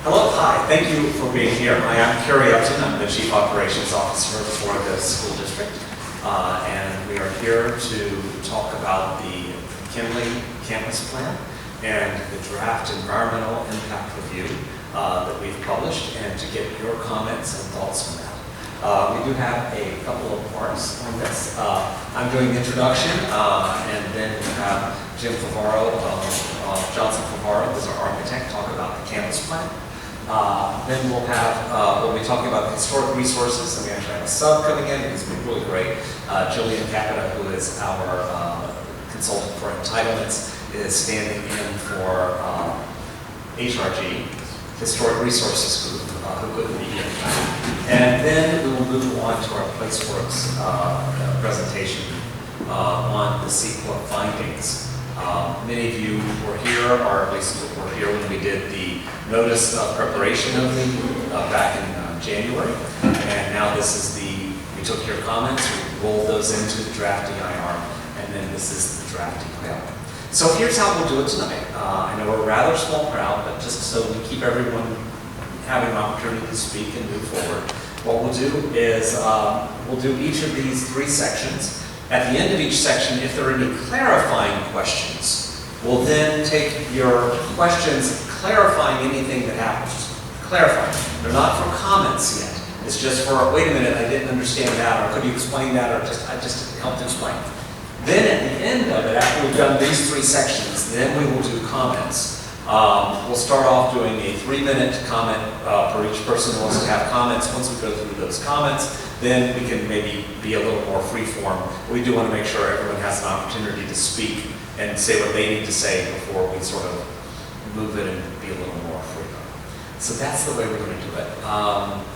Hello, hi, thank you for being here. I am Kerry Upton, I'm the Chief Operations Officer for the school district. And we are here to talk about the McKinley campus plan and the draft environmental impact review that we've published, and to get your comments and thoughts on that. We do have a couple of parts on this. I'm doing the introduction, and then we have Jim Favaro, Johnson Favaro, who's our architect, talk about the campus plan. Then we'll be talking about the historic resources, and we actually have a sub coming in who's been really great. Jillian Capita, who is our consultant for entitlements, is standing in for HRG, Historic Resources Group, who couldn't be here tonight. And then we will move on to our PlaceWorks presentation on the CEQA findings. Many of you were here, or at least were here when we did the notice of preparation of the back in January. And now this is we took your comments, we rolled those into the draft EIR, and then this is the draft EIR. So here's how we'll do it tonight. I know we're a rather small crowd, but just so we keep everyone having an opportunity to speak and move forward, what we'll do is we'll do each of these three sections. At the end of each section, if there are any clarifying questions, we'll then take your questions clarifying anything that happens. Clarifying. They're not for comments yet. It's just for, wait a minute, I didn't understand that, or could you explain that, or I just helped explain. Then at the end of it, after we've done these three sections, then we will do comments. We'll start off doing a 3-minute comment for each person who wants to have comments. Once we go through those comments, then we can maybe be a little more free form. We do want to make sure everyone has an opportunity to speak and say what they need to say before we sort of move it and be a little more free. So that's the way we're going to do it.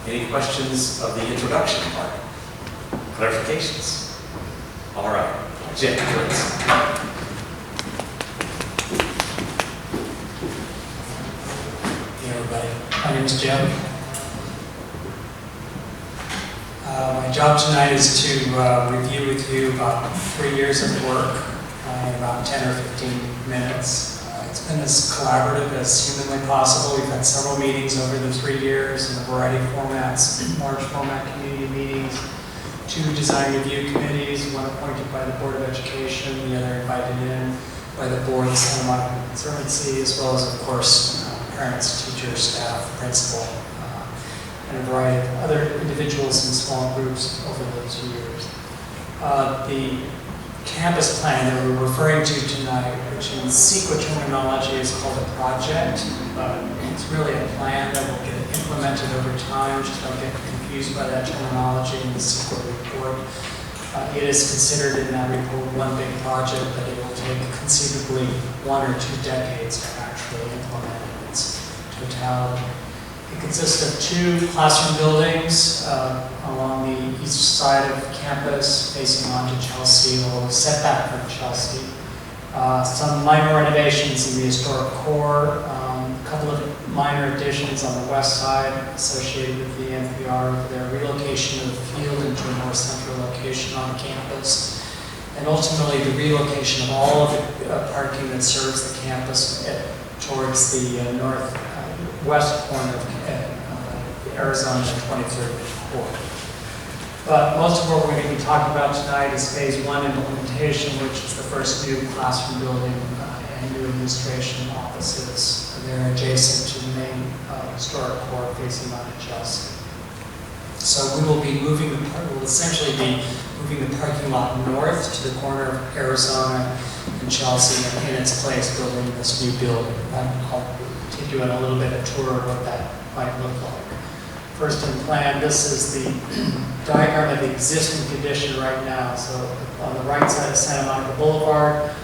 Any questions of the introduction part? Clarifications? All right. Jim, please. Hey everybody, my name is Jim. My job tonight is to review with you about 3 years of work in about 10 or 15 minutes. It's been as collaborative as humanly possible. We've had several meetings over the 3 years in a variety of formats, large format community meetings, 2 design review committees, one appointed by the Board of Education, the other invited in by the Board of Santa Monica Conservancy, as well as, of course, parents, teachers, staff, principal, and a variety of other individuals in small groups over those years. The campus plan that we're referring to tonight, which in CEQA terminology is called a project, but it's really a plan that will get implemented over time. Just don't get confused by that terminology in the CEQA report. It is considered in that report one big project, but it will take conceivably 1 or 2 decades to actually implement in its totality. It consists of 2 classroom buildings along the east side of campus, facing onto Chelsea, or setback from Chelsea. Some minor renovations in the historic core, a couple of minor additions on the west side associated with the NPR, their relocation of the field into a more central location on campus, and ultimately the relocation of all of the parking that serves the campus towards the northwest corner of Arizona 23rd Court. But most of what we're going to be talking about tonight is phase 1 implementation, which is the first new classroom building and new administration offices. They're adjacent to the main historic core facing onto Chelsea. So we will be we'll essentially be moving the parking lot north to the corner of Arizona and Chelsea, and in its place building this new building. I'll take you on a little bit of a tour of what that might look like. First in plan, this is the diagram of the existing condition right now. So on the right side of Santa Monica Boulevard,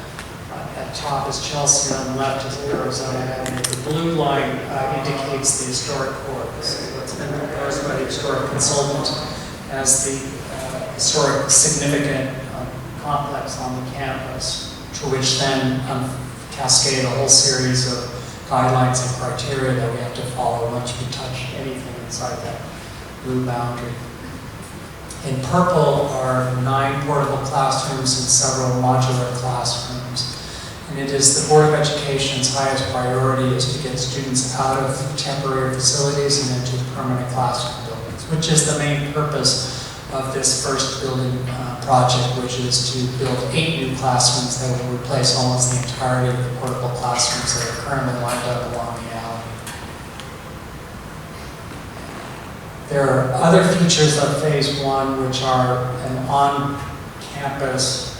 at top is Chelsea, on the left is Arizona Avenue. The blue line indicates the historic core. This is what's been proposed by the historic consultant as the historic significant complex on the campus, to which then cascade a whole series of guidelines and criteria that we have to follow once we touch anything inside that blue boundary. In purple are 9 portable classrooms and several modular classrooms. And it is the Board of Education's highest priority is to get students out of temporary facilities and into permanent classroom buildings, which is the main purpose of this first building project, which is to build 8 new classrooms that will replace almost the entirety of the portable classrooms that are currently lined up along the alley. There are other features of Phase 1, which are an on-campus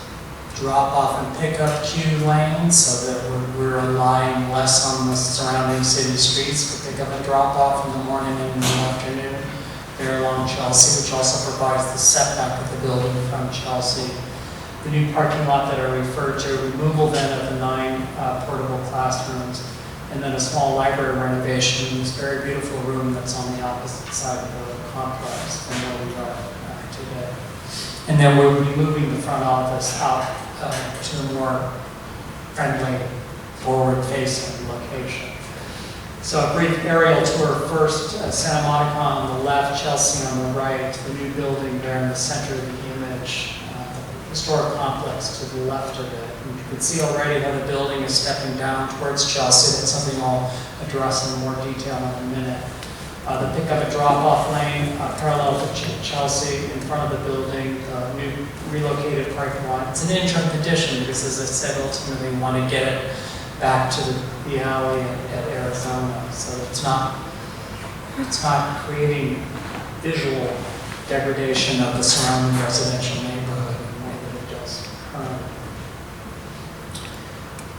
drop-off and pick-up queue lane, so that we're relying less on the surrounding city streets for pick-up and drop-off in the morning and in the afternoon. There along Chelsea, which also provides the setback of the building from Chelsea. The new parking lot that I referred to, removal then of the 9 portable classrooms, and then a small library renovation in this very beautiful room that's on the opposite side of the complex from where we are today. And then we'll be moving the front office out to a more friendly, forward-facing location. So a brief aerial tour first, Santa Monica on the left, Chelsea on the right, the new building there in the center of the image, the historic complex to the left of it. And you can see already how the building is stepping down towards Chelsea. That's something I'll address in more detail in a minute. The pick-up and drop-off lane parallel to Chelsea in front of the building, new relocated parking lot. It's an interim condition because, as I said, ultimately we want to get it back to the alley at Arizona. So it's not creating visual degradation of the surrounding residential neighborhood in the way that it does currently.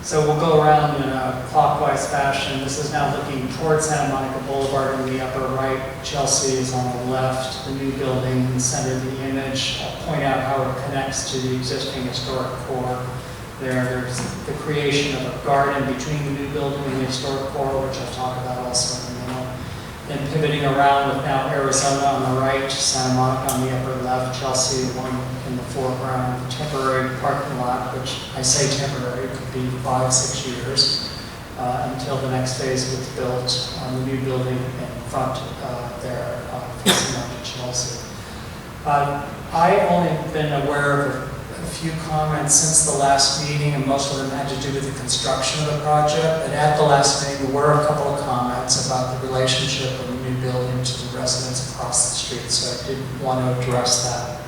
So we'll go around in a clockwise fashion. This is now looking towards Santa Monica Boulevard in the upper right. Chelsea is on the left, the new building in the center of the image. I'll point out how it connects to the existing historic core. There's the creation of a garden between the new building and the historic core, which I'll talk about also in a minute. Then pivoting around with now Arizona on the right, Santa Monica on the upper left, Chelsea one in the foreground, temporary parking lot, which I say temporary, it could be 5-6 years until the next phase gets built on the new building in front there, facing up to Chelsea. I've only been aware of a few comments since the last meeting, and most of them had to do with the construction of the project. And at the last meeting, there were a couple of comments about the relationship of the new building to the residents across the street, so I did want to address that.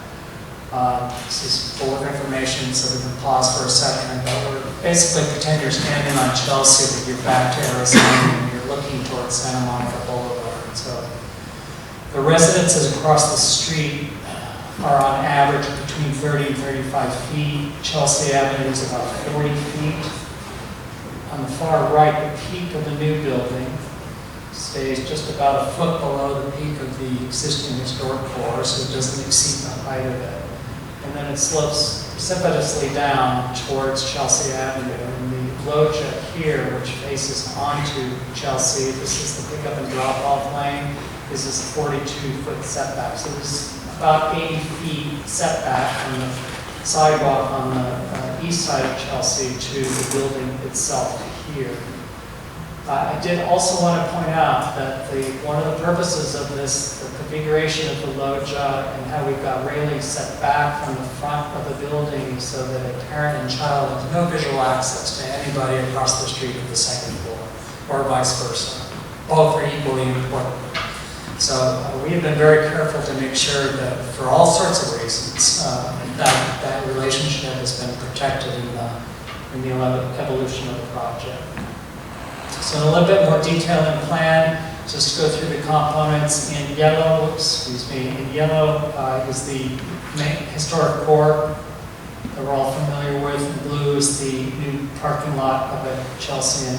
This is full of information, so we can pause for a second. But we're basically pretend you're standing on Chelsea, but you're back to Arizona, and you're looking towards Santa Monica Boulevard. So the residences across the street are on average between 30 and 35 feet. Chelsea Avenue is about 40 feet. On the far right, the peak of the new building stays just about a foot below the peak of the existing historic core, so it doesn't exceed the height of it. And then it slopes precipitously down towards Chelsea Avenue. And the loggia here, which faces onto Chelsea, this is the pickup and drop-off lane. This is a 42-foot setback. So this about 80 feet setback from the sidewalk on the east side of Chelsea to the building itself here. I did also want to point out that one of the purposes of this, the configuration of the loggia and how we've got railings set back from the front of the building so that a parent and child have no visual access to anybody across the street at the second floor, or vice versa. Both are equally important. So we have been very careful to make sure that for all sorts of reasons, that relationship has been protected in the evolution of the project. So in a little bit more detail in plan, just to go through the components in yellow, in yellow is the main historic core that we're all familiar with. In blue is the new parking lot up at Chelsea in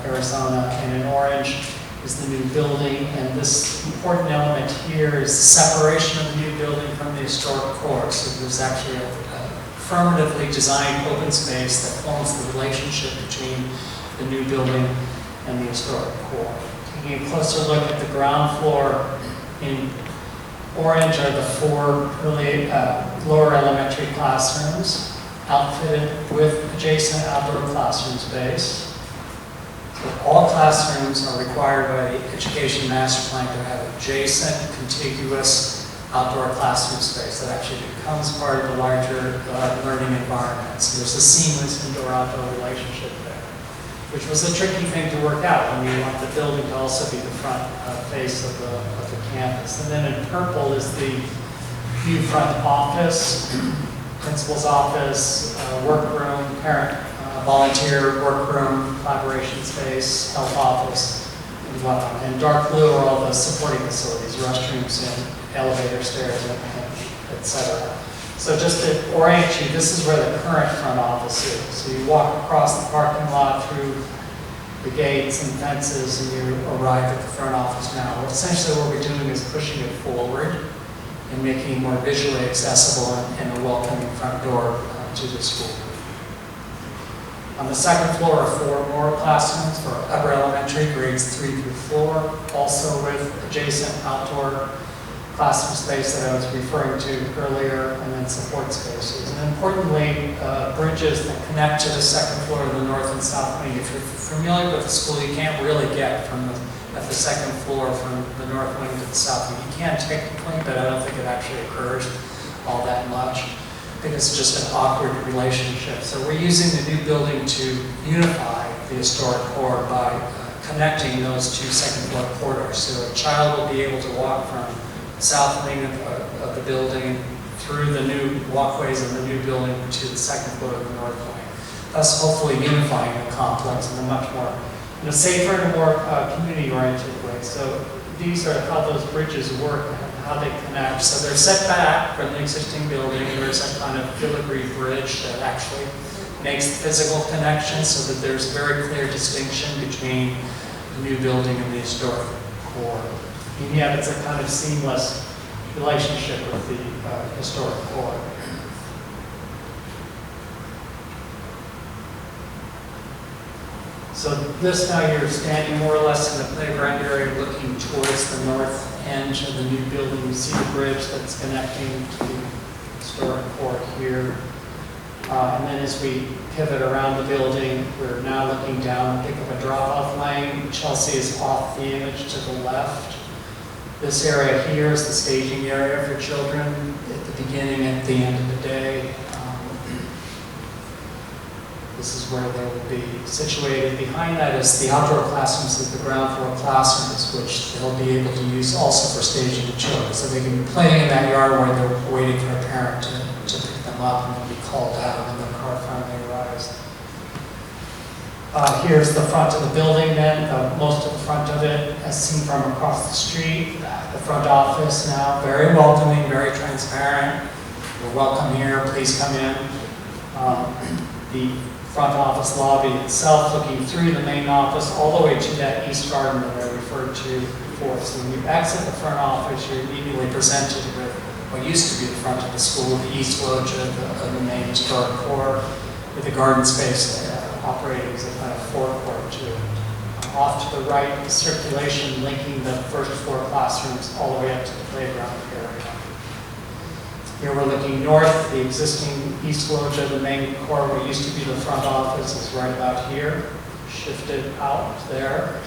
Arizona, and in orange is the new building. And this important element here is the separation of the new building from the historic core. So there's actually a affirmatively designed open space that forms the relationship between the new building and the historic core. Taking a closer look at the ground floor, in orange are the 4 early lower elementary classrooms, outfitted with adjacent outdoor classroom space. So all classrooms are required by the Education Master Plan to have adjacent, contiguous outdoor classroom space that actually becomes part of the larger learning environment. So there's a seamless indoor-outdoor relationship there, which was a tricky thing to work out when you want the building to also be the front face of the campus. And then in purple is the new front office, principal's office, workroom, parent, volunteer workroom, collaboration space, health office, and whatnot. And dark blue are all the supporting facilities, restrooms and elevator, stairs, et cetera. So just to orient you, this is where the current front office is. So you walk across the parking lot through the gates and fences and you arrive at the front office now. Well, essentially what we're doing is pushing it forward and making it more visually accessible and a welcoming front door to the school. On the second floor are 4 more classrooms for upper elementary, grades 3 through 4, also with adjacent outdoor classroom space that I was referring to earlier, and then support spaces. And importantly, bridges that connect to the second floor of the north and south wing. If you're familiar with the school, you can't really get at the second floor from the north wing to the south wing. You can technically, but I don't think it actually occurs all that much. I think it's just an awkward relationship. So we're using the new building to unify the historic core by connecting those 2 second floor corridors. So a child will be able to walk from south wing of the building through the new walkways of the new building to the second floor of the north wing, thus hopefully unifying the complex in a much more, in a safer and more community-oriented way. So these are how those bridges work and how they connect. So they're set back from the existing building. There's a kind of filigree bridge that actually makes the physical connection so that there's a very clear distinction between the new building and the historic core. And yet it's a kind of seamless relationship with the historic core. So this now you're standing more or less in the playground area looking towards the north end of the new building. You see the bridge that's connecting to the historic core here. And then as we pivot around the building, we're now looking down, pick up a drop-off lane. Chelsea is off the image to the left. This area here is the staging area for children at the beginning and at the end of the day. This is where they will be situated. Behind that is the outdoor classrooms, is the ground floor classrooms, which they'll be able to use also for staging the children. So they can be playing in that yard where they're waiting for a parent to pick them up and they'll be called out when the car finally arrives. Here's the front of the building then, most of the front of it as seen from across the street. The front office now, very welcoming, very transparent. You're welcome here, please come in. The front office lobby itself looking through the main office all the way to that east garden that I referred to before. So when you exit the front office, you're immediately presented with what used to be the front of the school, the east loggia of the main historic core, with the garden space operating as a kind of forecourt to it. Off to the right, the circulation linking the first floor classrooms all the way up to the playground area. Here we're looking north, the existing east loggia, the main core, what used to be the front office is right about here, shifted out there.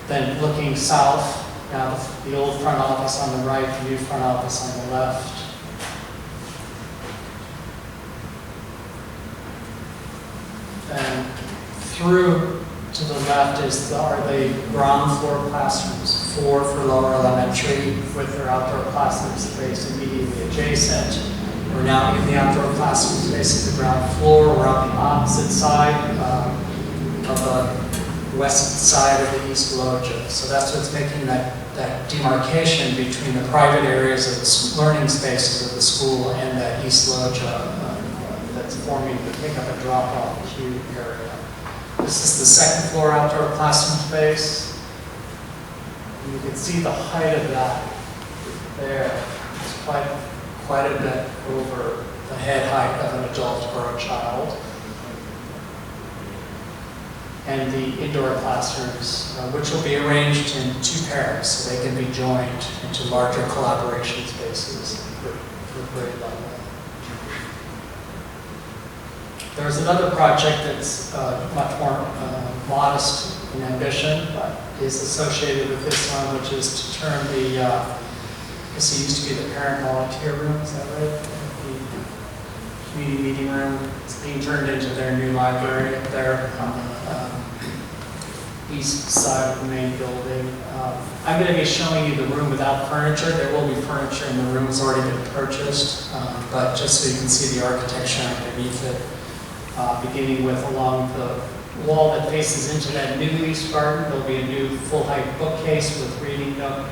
Then looking south, now the old front office on the right, the new front office on the left. And through to the left are the ground floor classrooms, 4 for lower elementary with their outdoor classroom space immediately adjacent. We're now in the outdoor classroom space at the ground floor. We're on the opposite side of the west side of the east loggia. So that's what's making that demarcation between the private areas of the learning spaces of the school and that east loggia that's forming the pick up and drop off queue area. This is the second floor outdoor classroom space. And you can see the height of that there. It's quite a bit over the head height of an adult or a child. And the indoor classrooms, which will be arranged in 2 pairs, so they can be joined into larger collaboration spaces for grade level. There's another project that's much more modest an ambition, but is associated with this one, which is to turn the, this used to be the parent volunteer room, is that right? The community meeting room. It's being turned into their new library up there on the east side of the main building. I'm going to be showing you the room without furniture. There will be furniture in the room. It's already been purchased, but just so you can see the architecture underneath it, beginning with along the wall that faces into that new east garden, there'll be a new full-height bookcase with reading nook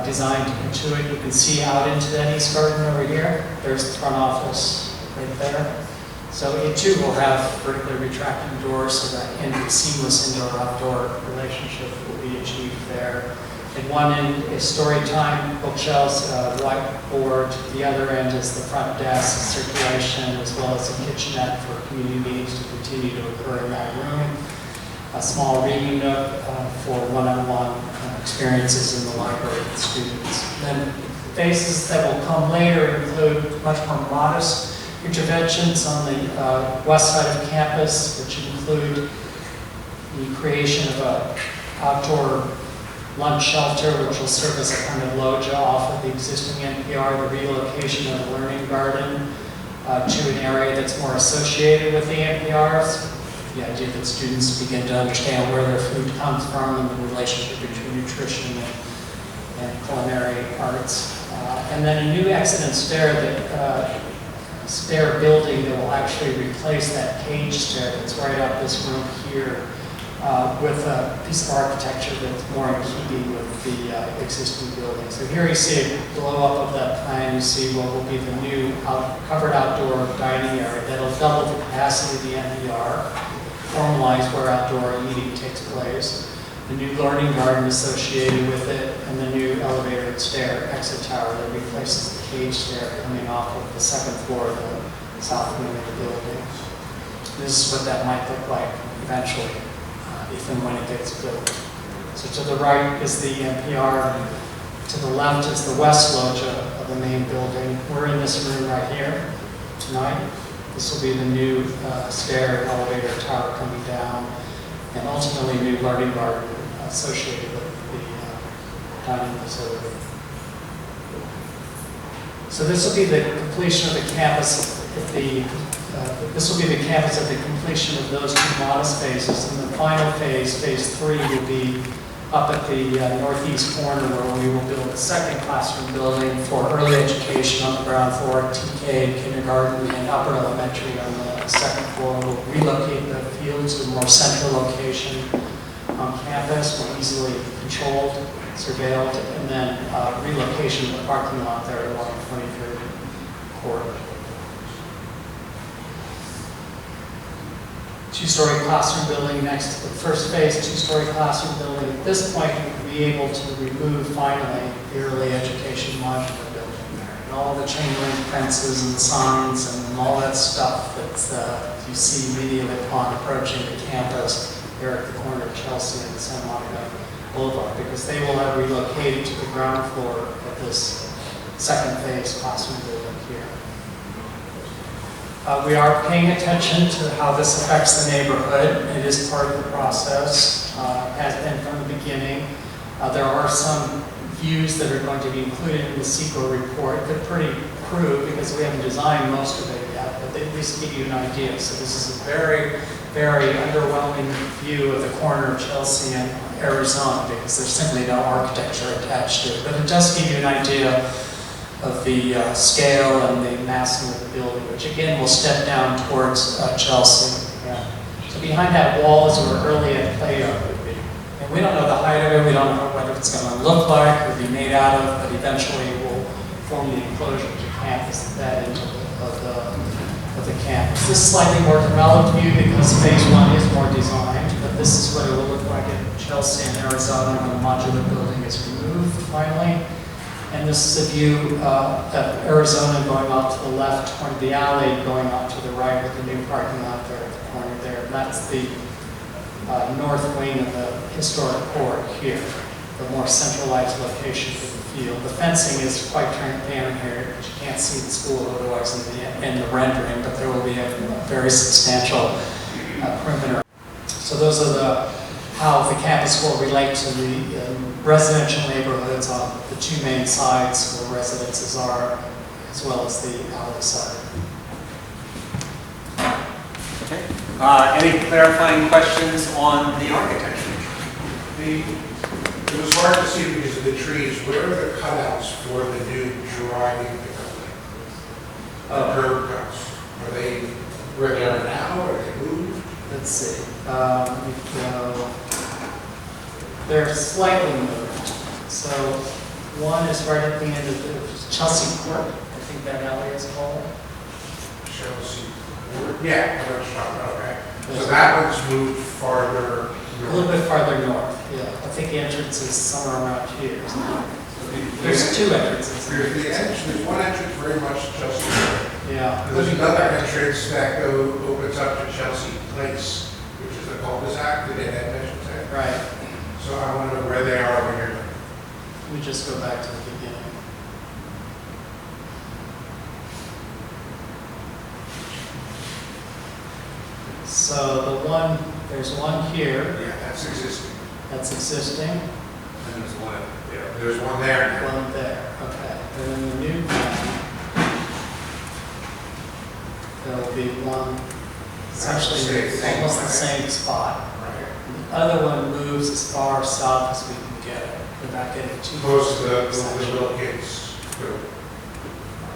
designed into it. You can see out into that east garden over here. There's the front office right there. So it too will have vertically retracting doors so that seamless indoor-outdoor relationship will be achieved there. At one end is story time, bookshelves, whiteboard. The other end is the front desk, circulation, as well as a kitchenette for community meetings to continue to occur in that room. A small reading nook for one-on-one experiences in the library with students. Then phases that will come later include much more modest interventions on the west side of campus, which include the creation of an outdoor lunch shelter, which will serve as a kind of loggia off of the existing NPR, the relocation of the learning garden to an area that's more associated with the NPRs. The idea that students begin to understand where their food comes from and the relationship between nutrition and culinary arts. And then a new exit and stair building that will actually replace that cage stair that's right up this room here with a piece of architecture that's more in keeping with the existing building. So here you see a blow up of that plan. You see what will be the new covered outdoor dining area that'll double the capacity of the NPR, formalize where outdoor eating takes place, the new learning garden associated with it, and the new elevator and stair exit tower that replaces the cage stair coming off of the second floor of the south wing of the building. This is what that might look like eventually, if and when it gets built. So to the right is the NPR, to the left is the west loggia of the main building. We're in this room right here tonight. This will be the new stair elevator tower coming down, and ultimately new learning garden associated with the dining facility. So this will be the completion of the campus. This will be the campus at the completion of those two modest phases. And the final phase, phase 3, will be up at the northeast corner where we will build a second classroom building for early education on the ground floor, TK, kindergarten, and upper elementary on the second floor. We'll relocate the field to a more central location on campus, more easily controlled, surveilled, and then relocation of the parking lot there along 23rd corridor. Two-story classroom building next to the first phase, two-story classroom building. At this point, we'll be able to remove finally the early education modular building there. And all the chain link fences and signs and all that stuff that you see immediately upon approaching the campus there at the corner of Chelsea and Santa Monica Boulevard, because they will have relocated to the ground floor of this second phase classroom building here. We are paying attention to how this affects the neighborhood. It is part of the process, has been from the beginning. There are some views that are going to be included in the CEQA report. They're pretty crude because we haven't designed most of it yet, but they at least give you an idea. So this is a very, very underwhelming view of the corner of Chelsea and Arizona because there's simply no architecture attached to it. But it does give you an idea of the scale and the massing of the building, which again will step down towards Chelsea. Yeah. So behind that wall is where early ed play would be. And we don't know the height of it, we don't know what it's going to look like or be made out of, but eventually it will form the enclosure to campus at that end of the campus. This is slightly more developed view because phase 1 is more designed, but this is what it will look like in Chelsea and Arizona when the modular building is removed finally. And this is a view of Arizona going off to the left, toward the alley, going off to the right with the new parking lot there at the corner there. And that's the north wing of the historic core here, the more centralized location for the field. The fencing is quite transparent here, but you can't see the school otherwise in the rendering, but there will be a very substantial perimeter. So those are the how the campus will relate to the residential neighborhoods on the two main sides where residences are, as well as the alley side. Okay. Any clarifying questions on the architecture? It was hard to see because of the trees. Where are the cutouts for the new driving building? The curb cuts. Are they where they are now, or are they moved? Let's see. They're slightly moved. So one is right at the end of the Chelsea Court. I think that alley is called. Chelsea. Yeah, I know what you're talking about, okay. So that one's moved farther A little bit farther north, yeah. I think the entrance is somewhere around here. There's two entrances. There's one entrance very much Chelsea. Yeah. And there's another entrance that opens up to Chelsea Place, which is a cul-de-sac that they had mentioned today. Right. So I want to know where they are over here. Let me just go back to the beginning. So there's one here. Yeah, that's existing. That's existing. And there's one there. There's one there. One there, okay. And then the new one, there'll be one, essentially almost the same spot. Right. The other one moves as far south as we can get it, without getting too Close to the section. little kids.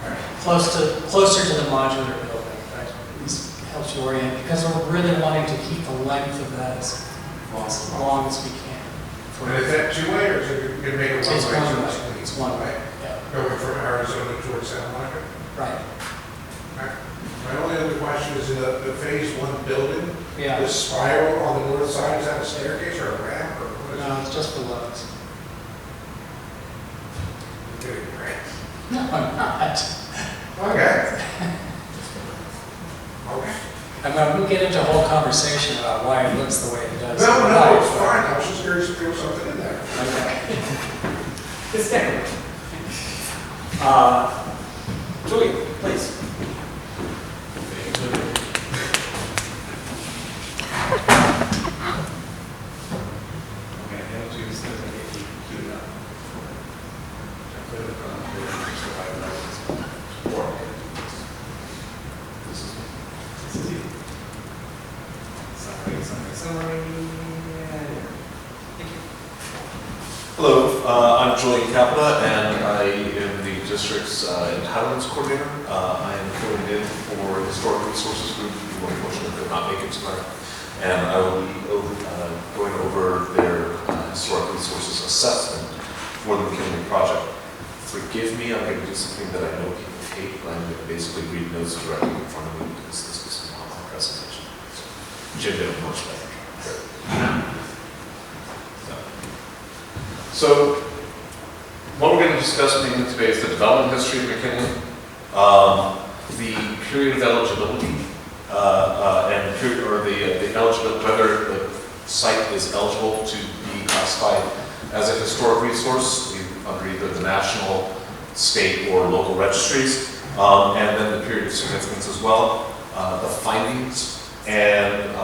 Okay. Closer to the modular building, right? This helps you orient, because we're really wanting to keep the length of that as long as we can. And is that two-way, or is it going to make it one-way? It's one way. So It's one way, yeah. Going from Arizona towards Santa Monica? Right, Okay. My only other question is in the phase one building, yeah. the spiral on the north side, is that a staircase or a ramp, or what is No, it's just for loads. it? Getting grants. No, I'm not. Okay. Okay. I mean, we'll get into a whole conversation about why it looks the way it does. No, it's fine. I was just curious if there was something in there. Okay. It's there. Julie, please. Okay, I'll do this as I get you queued up. This is easy. Summary. Thank you. Hello, I'm Julian Capita, and I am the district's entitlements coordinator. I am filling in for Historic Resources Group, who unfortunately could not make it tonight. And I will be going over their historic resources assessment for the McKinley project. Forgive me, I'm going to do something that I know people hate, but I'm going to basically read notes directly in front of me because this is not my presentation. Jim did a much better job. So, what we're going to discuss mainly today is the development history of McKinley, the period of eligibility, and the period, or the eligibility, whether the site is eligible to be classified as a historic resource under either the national, state, or local registries, and then the period of significance as well, the findings, and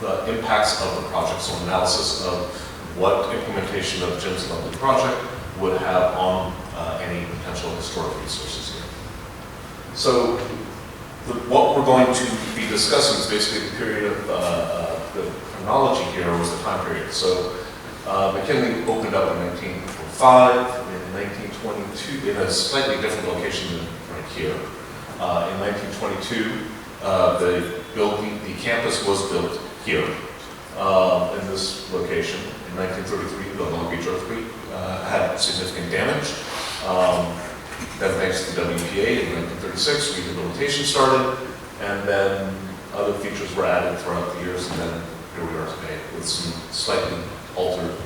the impacts of the project. So analysis of what implementation of Jim's lovely project would have on any potential historic resources here. So what we're going to be discussing is basically the period of the chronology here was the time period. So McKinley opened up in 1905, in 1922, in a slightly different location than right here. In 1922, the campus was built here in this location. In 1933, the Long Beach earthquake had significant damage. Then thanks to the WPA in 1936, rehabilitation started, and then other features were added throughout the years, and then here we are today with some slightly altered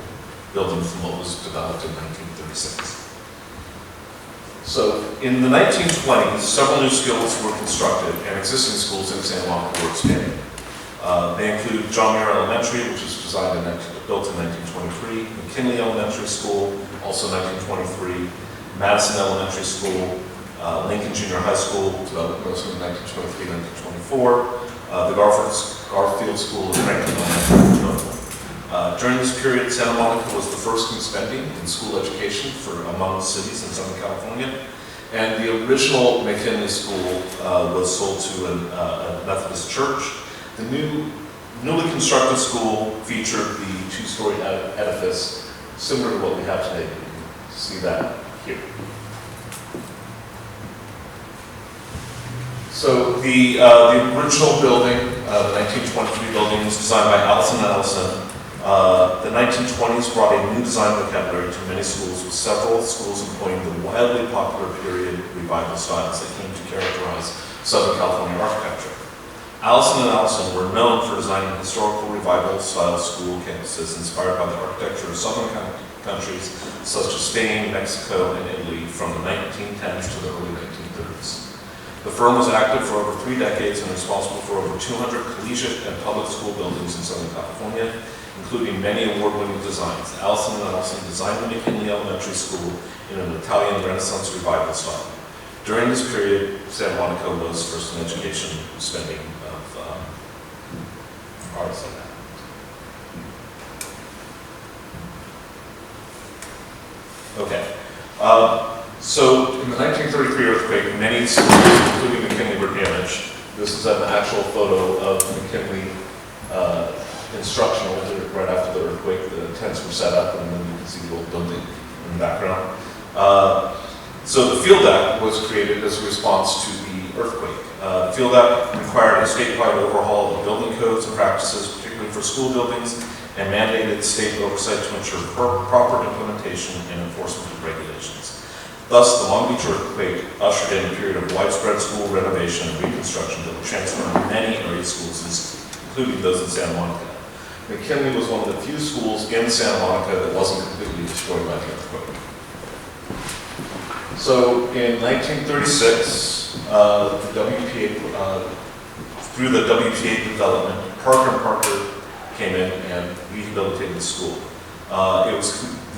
building from what was developed in 1936. So in the 1920s, several new schools were constructed, and existing schools in Santa Monica were expanded. They include John Muir Elementary, which was built in 1923, McKinley Elementary School, also 1923, Madison Elementary School, Lincoln Junior High School, developed mostly in 1923, 1924, the Garfield School in Franklin Elementary, During this period, Santa Monica was the first in spending in school education for among cities in Southern California. And the original McKinley School was sold to a Methodist church. The newly constructed school featured the two-story edifice, similar to what we have today. You can see that here. So the original building, the 1923 building, was designed by Allison Ellison. The 1920s brought a new design vocabulary to many schools, with several schools employing the wildly popular period revival styles that came to characterize Southern California architecture. Allison and Allison were known for designing historical revival style school campuses inspired by the architecture of southern countries such as Spain, Mexico, and Italy from the 1910s to the early 1930s. The firm was active for over 3 decades and responsible for over 200 collegiate and public school buildings in Southern California, including many award-winning designs. Allison and Allison designed the McKinley Elementary School in an Italian Renaissance revival style. During this period, Santa Monica was first in education spending of arts like that. Okay. So in the 1933 earthquake, many schools, including McKinley, were damaged. This is an actual photo of McKinley instructional right after the earthquake. The tents were set up, and then you can see the old building in the background. So the Field Act was created as a response to the earthquake. The Field Act required a statewide overhaul of building codes and practices, particularly for school buildings, and mandated state oversight to ensure proper implementation and enforcement of regulations. Thus, the Long Beach earthquake ushered in a period of widespread school renovation and reconstruction that would transform many area schools, including those in Santa Monica. McKinley was one of the few schools in Santa Monica that wasn't completely destroyed by the earthquake. So in 1936, the WPA, through the WPA development, Parker & Parker came in and rehabilitated the school.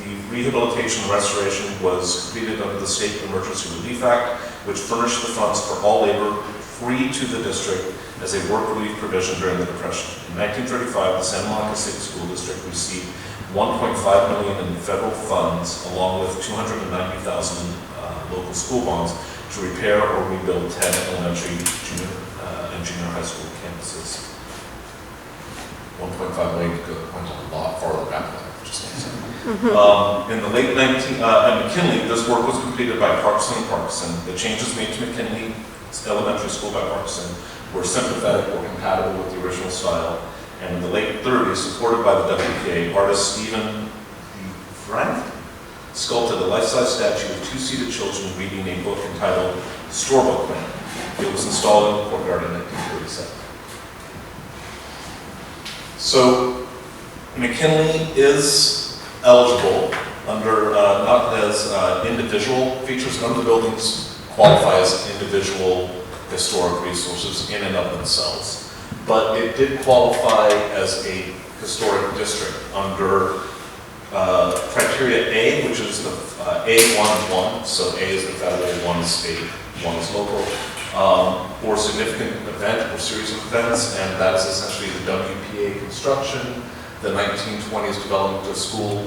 The rehabilitation and restoration was completed under the State Emergency Relief Act, which furnished the funds for all labor free to the district as a work relief provision during the Depression. In 1935, the Santa Monica City School District received $1.5 million in federal funds, along with $290,000 local school bonds to repair or rebuild 10 elementary, junior, and junior high school campuses. 1.5 million went a lot farther back then. In the late at McKinley, this work was completed by Parkinson & Parkinson. The changes made to McKinley Elementary School by Parkinson were sympathetic or compatible with the original style. And in the late 30s, supported by the WPA, artist Stephen Frank sculpted a life-size statue of 2-seated children reading a book entitled Storebook Plan. It was installed in the courtyard in 1937. So McKinley is eligible under, not as individual features. None of the buildings qualify as individual historic resources in and of themselves. But it did qualify as a historic district under criteria A, which is the A11, so A is the federal, 1 is state, 1 is local, or significant event or series of events, and that is essentially the WPA construction, the 1920s development of school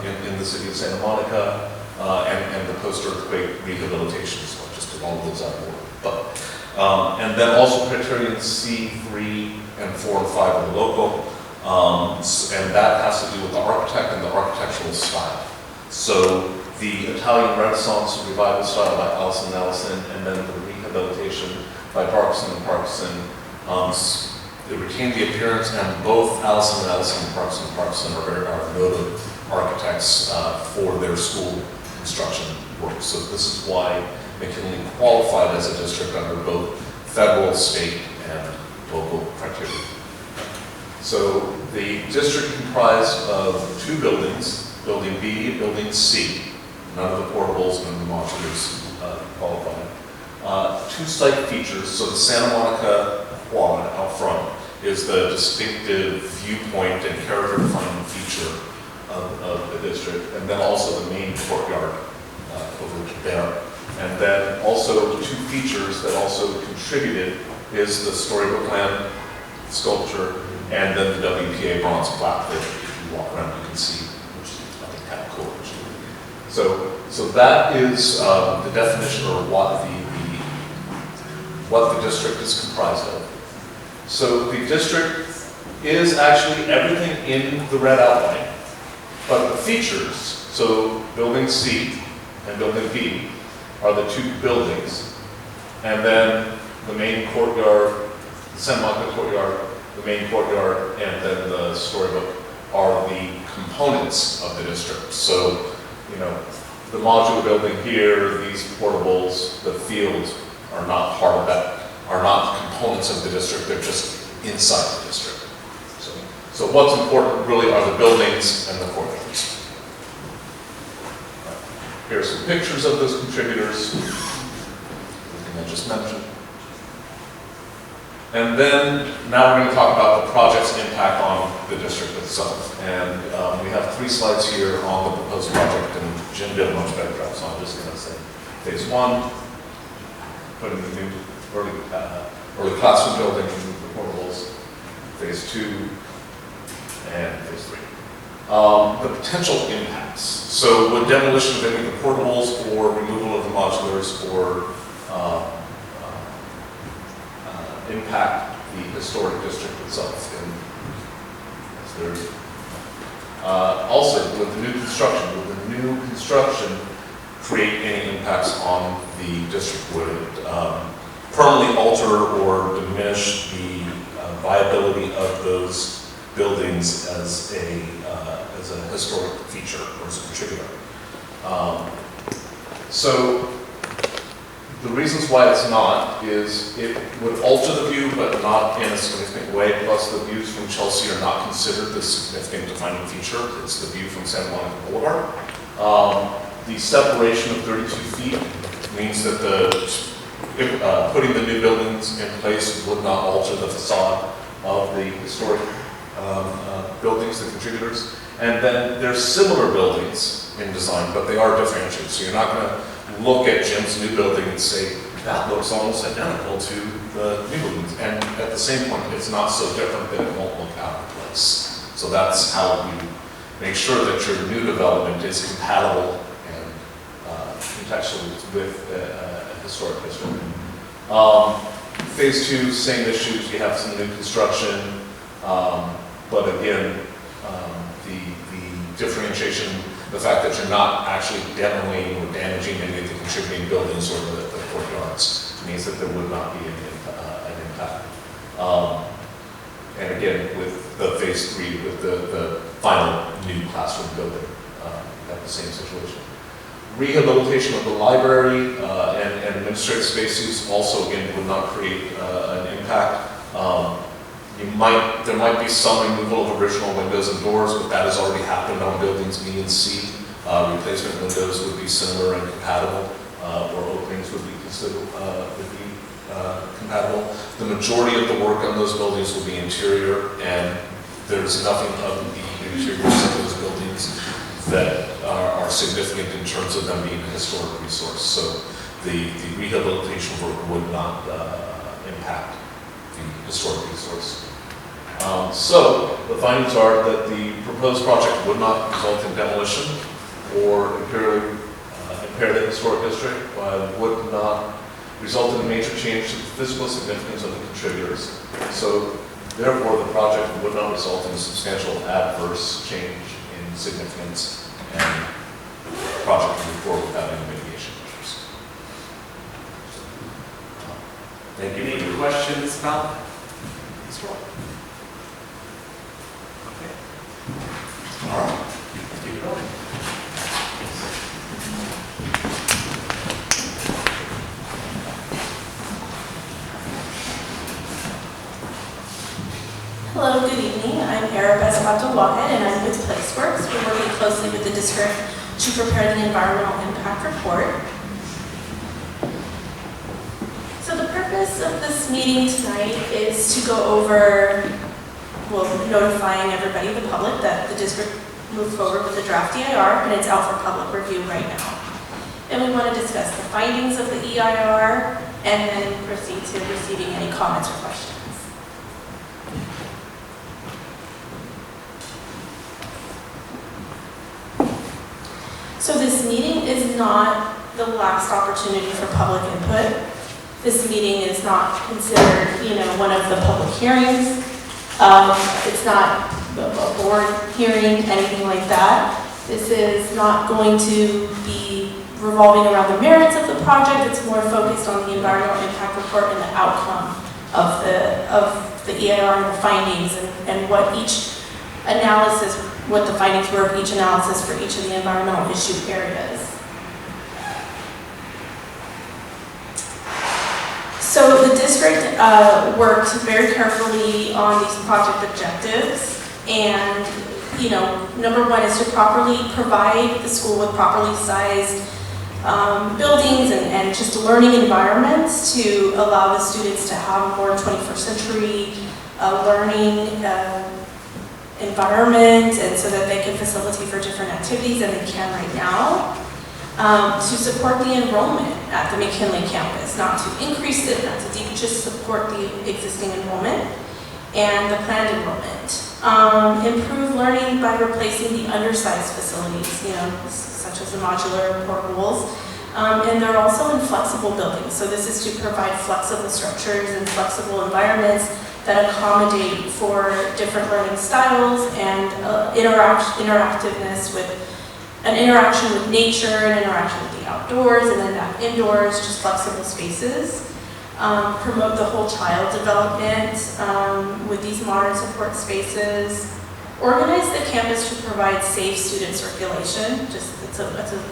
in the city of Santa Monica, and the post-earthquake rehabilitation. So I just did all of those out of order. But, and then also criterion C, 3, and 4 and 5 are the local, and that has to do with the architect and the architectural style. So the Italian Renaissance revival style by Allison Ellison, and then the rehabilitation by Parkinson & Parkinson, they retain the appearance, and both Allison Ellison and Parkinson are noted architects for their school construction work. So this is why McKinley qualified as a district under both federal, state, and local criteria. So the district comprised of 2 buildings, Building B, Building C. None of the portables, none of the modulars qualified. 2 site features, so the Santa Monica quad out front is the distinctive viewpoint and character-defining feature of the district, and then also the main courtyard over there. And then also 2 features that also contributed is the storybook land sculpture, and then the WPA bronze plaque that you you walk around, you can see, which is, I think, kind of cool, actually. So that is the definition, or what the district is comprised of. So the district is actually everything in the red outline, but the features, so building C and building B are the two buildings, and then the main courtyard, the San Monica courtyard, the main courtyard, and then the storybook are the components of the district. So, you know, the modular building here, these portables, the fields are not part of that, are not components of the district, they're just inside the district. So what's important really are the buildings and the courtyards. Here are some pictures of those contributors, everything I just mentioned. And then now we're going to talk about the project's impact on the district itself. And we have 3 slides here on the proposed project, and Jim did a much better job, so I'm just going to say phase 1, putting the new early classroom building, the portables, phase 2, and phase 3. The potential impacts. So would demolition of any of the portables or removal of the modulars or impact the historic district itself? Also, with the new construction create any impacts on the district? Would it permanently alter or diminish the viability of those buildings as a historic feature or as a contributor? So the reasons why it's not is it would alter the view, but not in a significant way. Plus, the views from Chelsea are not considered the significant defining feature. It's the view from Santa Monica Boulevard. The separation of 32 feet means that putting the new buildings in place would not alter the facade of the historic buildings, the contributors. And then there's similar buildings in design, but they are differentiated. So you're not going to look at Jim's new building and say, that looks almost identical to the new buildings. And at the same point, it's not so different that it won't look out of place. So that's how you make sure that your new development is compatible and contextual with a historic district. Phase 2, same issues. You have some new construction, but again, the differentiation, the fact that you're not actually demoing or damaging any of the contributing buildings or the courtyards means that there would not be an impact. And again, with the phase 3, with the final new classroom building, you have the same situation. Rehabilitation of the library and administrative spaces also, again, would not create an impact. There might be some removal of original windows and doors, but that has already happened on buildings B and C. Replacement windows would be similar and compatible, or openings would be compatible. The majority of the work on those buildings will be interior, and there's nothing of the interiors of those buildings that are significant in terms of them being a historic resource. So the rehabilitation work would not impact the historic resource. So the findings are that the proposed project would not result in demolition or impair the historic district, would not result in a major change to the physical significance of the contributors. So therefore, the project would not result in a substantial adverse change in significance, and the project would move forward without any mitigation measures. Thank you. Any questions about this one? Okay. All right. Let's keep it going. Hello, good evening. I'm Erica Espato-Wahed, and I'm with PlaceWorks. We're working closely with the district to prepare the environmental impact report. So the purpose of this meeting tonight is to go over, notifying everybody, the public, that the district moved forward with the draft EIR, and it's out for public review right now. And we want to discuss the findings of the EIR, and then proceed to receiving any comments or questions. So this meeting is not the last opportunity for public input. This meeting is not considered, one of the public hearings. It's not a board hearing, anything like that. This is not going to be revolving around the merits of the project. It's more focused on the environmental impact report and the outcome of the EIR and the findings and what each analysis, what the findings were of each analysis for each of the environmental issue areas. So the district worked very carefully on these project objectives, and number one is to properly provide the school with properly sized buildings and just learning environments to allow the students to have more 21st century learning environment, and so that they can facilitate for different activities than they can right now. To support the enrollment at the McKinley campus, not to increase it, not to just support the existing enrollment and the planned enrollment. Improve learning by replacing the undersized facilities, such as the modular portables. And they're also in flexible buildings. So this is to provide flexible structures and flexible environments that accommodate for different learning styles and interactiveness with an interaction with nature, an interaction with the outdoors, and then back indoors, just flexible spaces. Promote the whole child development with these modern support spaces. Organize the campus to provide safe student circulation, it's a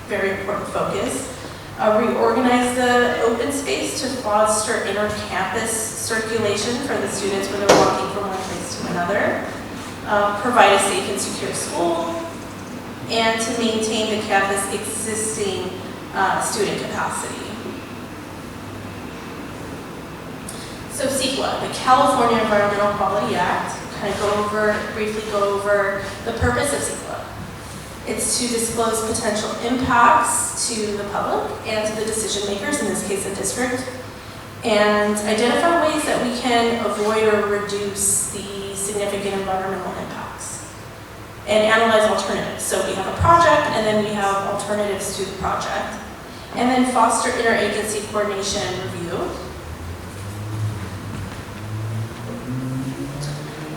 very important focus. Reorganize the open space to foster inter-campus circulation for the students when they're walking from one place to another. Provide a safe and secure school, and to maintain the campus' existing student capacity. So CEQA, the California Environmental Quality Act, kind of briefly go over the purpose of CEQA. It's to disclose potential impacts to the public and to the decision makers, in this case the district, and identify ways that we can avoid or reduce the significant environmental impacts, and analyze alternatives. So we have a project, and then we have alternatives to the project, and then foster interagency coordination and review.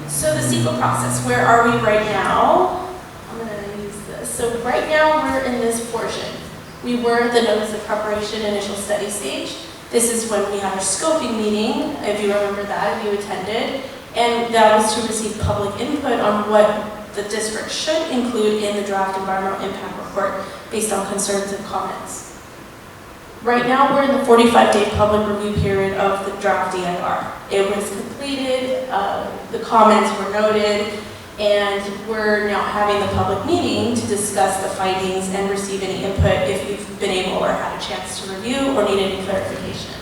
So the CEQA process, where are we right now? I'm going to use this. So right now we're in this portion. We were at the notice of preparation initial study stage. This is when we had our scoping meeting, if you remember that, if you attended, and that was to receive public input on what the district should include in the draft environmental impact report based on concerns and comments. Right now we're in the 45-day public review period of the draft EIR. It was completed, the comments were noted, and we're now having the public meeting to discuss the findings and receive any input if you've been able or had a chance to review or need any clarification.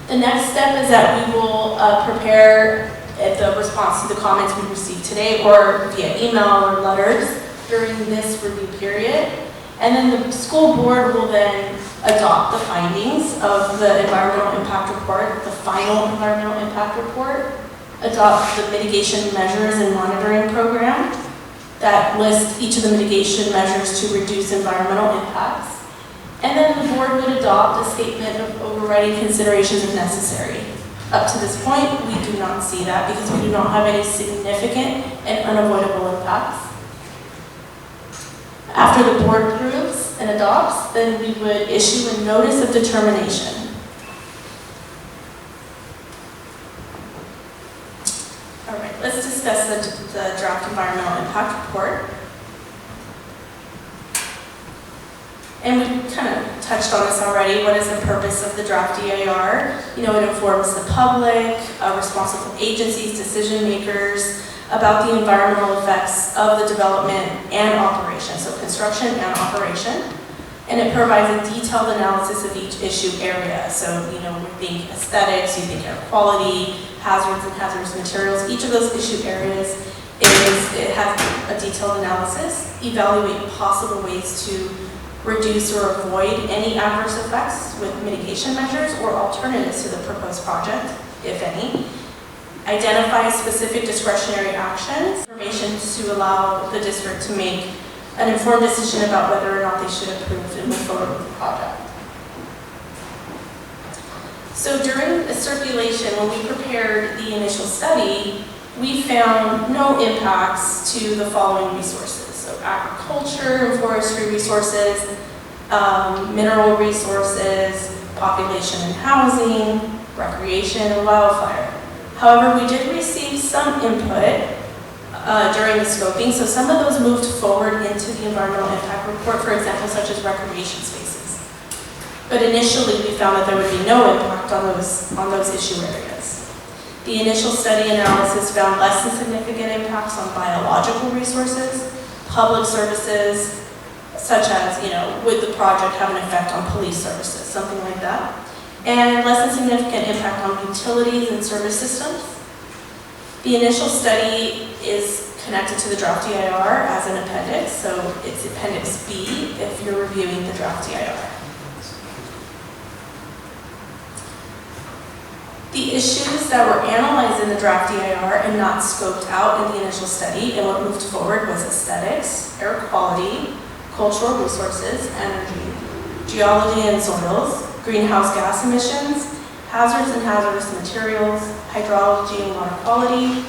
The next step is that we will prepare the response to the comments we received today or via email or letters during this review period. And then the school board will then adopt the findings of the environmental impact report, the final environmental impact report, adopt the mitigation measures and monitoring program that lists each of the mitigation measures to reduce environmental impacts. And then the board would adopt a statement of overriding considerations if necessary. Up to this point, we do not see that because we do not have any significant and unavoidable impacts. After the board approves and adopts, then we would issue a notice of determination. All right, let's discuss the draft environmental impact report. And we kind of touched on this already. What is the purpose of the draft EIR? It informs the public, responsible agencies, decision makers, about the environmental effects of the development and operation, so construction and operation. And it provides a detailed analysis of each issue area. So, we think aesthetics, you think air quality, hazards and hazardous materials. Each of those issue areas it has a detailed analysis, evaluate possible ways to reduce or avoid any adverse effects with mitigation measures or alternatives to the proposed project, if any. Identify specific discretionary actions, information to allow the district to make an informed decision about whether or not they should approve and move forward with the project. So during the circulation, when we prepared the initial study, we found no impacts to the following resources. So agriculture and forestry resources, mineral resources, population and housing, recreation and wildfire. However, we did receive some input during the scoping, so some of those moved forward into the environmental impact report, for example, such as recreation spaces. But initially, we found that there would be no impact on those issue areas. The initial study analysis found less than significant impacts on biological resources, public services, such as, would the project have an effect on police services, something like that, and less than significant impact on utilities and service systems. The initial study is connected to the draft DIR as an appendix, so it's Appendix B if you're reviewing the draft DIR. The issues that were analyzed in the draft DIR and not scoped out in the initial study and what moved forward was aesthetics, air quality, cultural resources, energy, geology and soils, greenhouse gas emissions, hazards and hazardous materials, hydrology and water quality,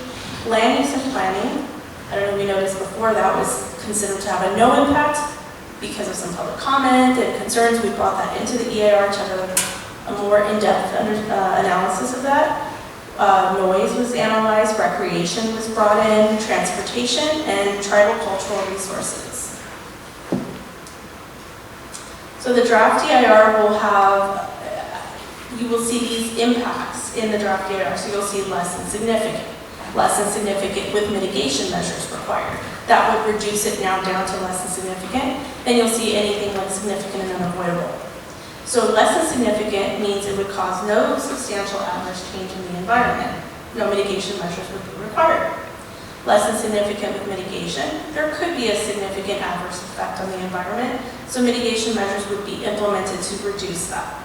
land use and planning. I don't know if we noticed before that was considered to have a no impact because of some public comment and concerns. We brought that into the EIR to have a more in-depth analysis of that. Noise was analyzed, recreation was brought in, transportation, and tribal cultural resources. So the draft DIR will have, you will see these impacts in the draft DIR. So you'll see less than significant with mitigation measures required. That would reduce it now down to less than significant. Then you'll see anything like significant and unavoidable. So less than significant means it would cause no substantial adverse change in the environment. No mitigation measures would be required. Less than significant with mitigation, there could be a significant adverse effect on the environment, so mitigation measures would be implemented to reduce that.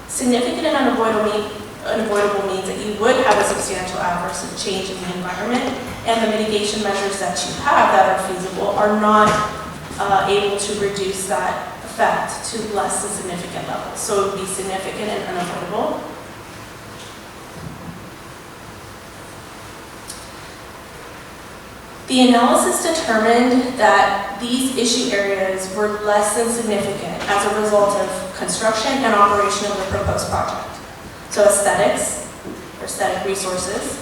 Significant and unavoidable means that you would have a substantial adverse change in the environment, and the mitigation measures that you have that are feasible are not able to reduce that effect to less than significant levels. So it would be significant and unavoidable. The analysis determined that these issue areas were less than significant as a result of construction and operation of the proposed project. So aesthetics, or aesthetic resources,